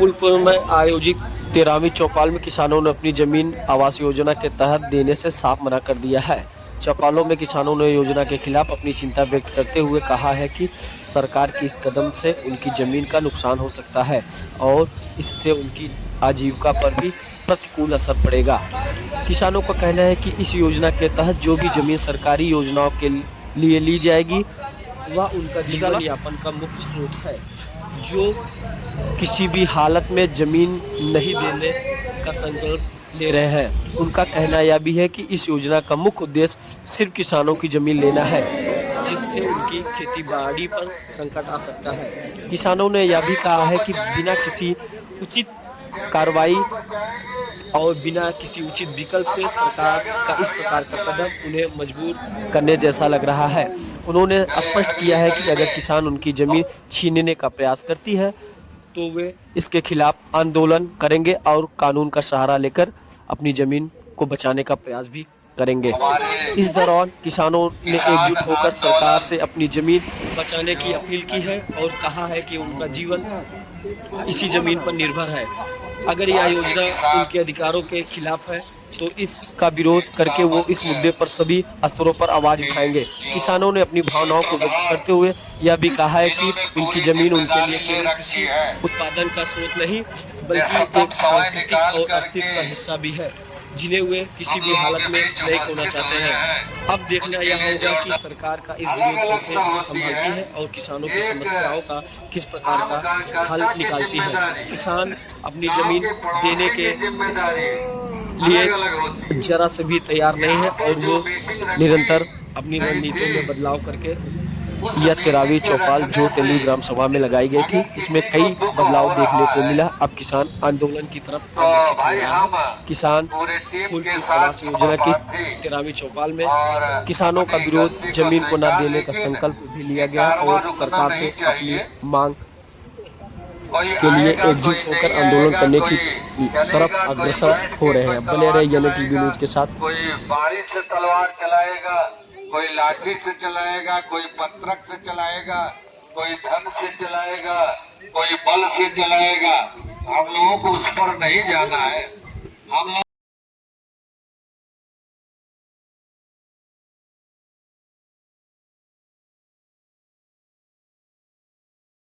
फूलपुर में आयोजित 13वीं चौपाल में किसानों ने अपनी जमीन आवास योजना के तहत देने से साफ मना कर दिया है। चौपालों में किसानों ने योजना के खिलाफ अपनी चिंता व्यक्त करते हुए कहा है कि सरकार की इस कदम से उनकी जमीन का नुकसान हो सकता है और इससे उनकी आजीविका पर भी प्रतिकूल असर पड़ेगा। किसानों का कहना है कि इस योजना के तहत जो भी जमीन सरकारी योजनाओं के लिए ली जाएगी वह उनका जीवन यापन का मुख्य स्रोत है। जो किसी भी हालत में जमीन नहीं देने का संकल्प ले रहे हैं, उनका कहना यह भी है कि इस योजना का मुख्य उद्देश्य सिर्फ किसानों की जमीन लेना है, जिससे उनकी खेती बाड़ी पर संकट आ सकता है। किसानों ने यह भी कहा है कि बिना किसी उचित कार्रवाई और बिना किसी उचित विकल्प से सरकार का इस प्रकार का कदम उन्हें मजबूर करने जैसा लग रहा है। उन्होंने स्पष्ट किया है कि अगर किसान उनकी जमीन छीनने का प्रयास करती है तो वे इसके खिलाफ आंदोलन करेंगे और कानून का सहारा लेकर अपनी जमीन को बचाने का प्रयास भी करेंगे। इस दौरान किसानों ने एकजुट होकर सरकार से अपनी जमीन बचाने की अपील की है और कहा है कि उनका जीवन इसी जमीन पर निर्भर है। अगर यह योजना उनके अधिकारों के खिलाफ है तो इसका विरोध करके वो इस मुद्दे पर सभी स्तरों पर आवाज उठाएंगे। किसानों ने अपनी भावनाओं को व्यक्त करते हुए यह भी कहा है कि उनकी जमीन उनके लिए केवल कृषि उत्पादन का स्रोत नहीं बल्कि एक सांस्कृतिक और अस्तित्व का हिस्सा भी है, जिन्हें वे किसी भी हालत में नहीं खोना चाहते हैं। अब देखना यह होगा कि सरकार का इस विरोध कैसे संभालती है और किसानों की समस्याओं का किस प्रकार का हल निकालती है। किसान अपनी जमीन देने के लिए जरा से भी तैयार नहीं है और वो निरंतर अपनी रणनीतियों में बदलाव करके यह 13वीं चौपाल जो तेली ग्राम सभा में लगाई गई थी, इसमें कई बदलाव देखने को मिला। अब किसान आंदोलन की तरफ अग्रसर हो रहा है। किसान फूलपुर आवास योजना की 13वीं चौपाल में किसानों का विरोध, जमीन को न देने का संकल्प भी लिया गया और सरकार से अपनी मांग के लिए एकजुट होकर आंदोलन करने की तरफ अग्रसर हो रहे हैं। बने रहे NTV न्यूज के साथ। कोई बारिश से तलवार चलाएगा, कोई लाठी से चलाएगा, कोई पत्रक से चलाएगा, कोई धन से चलाएगा, कोई बल से चलाएगा। हम लोगों को उस पर नहीं जाना है। हम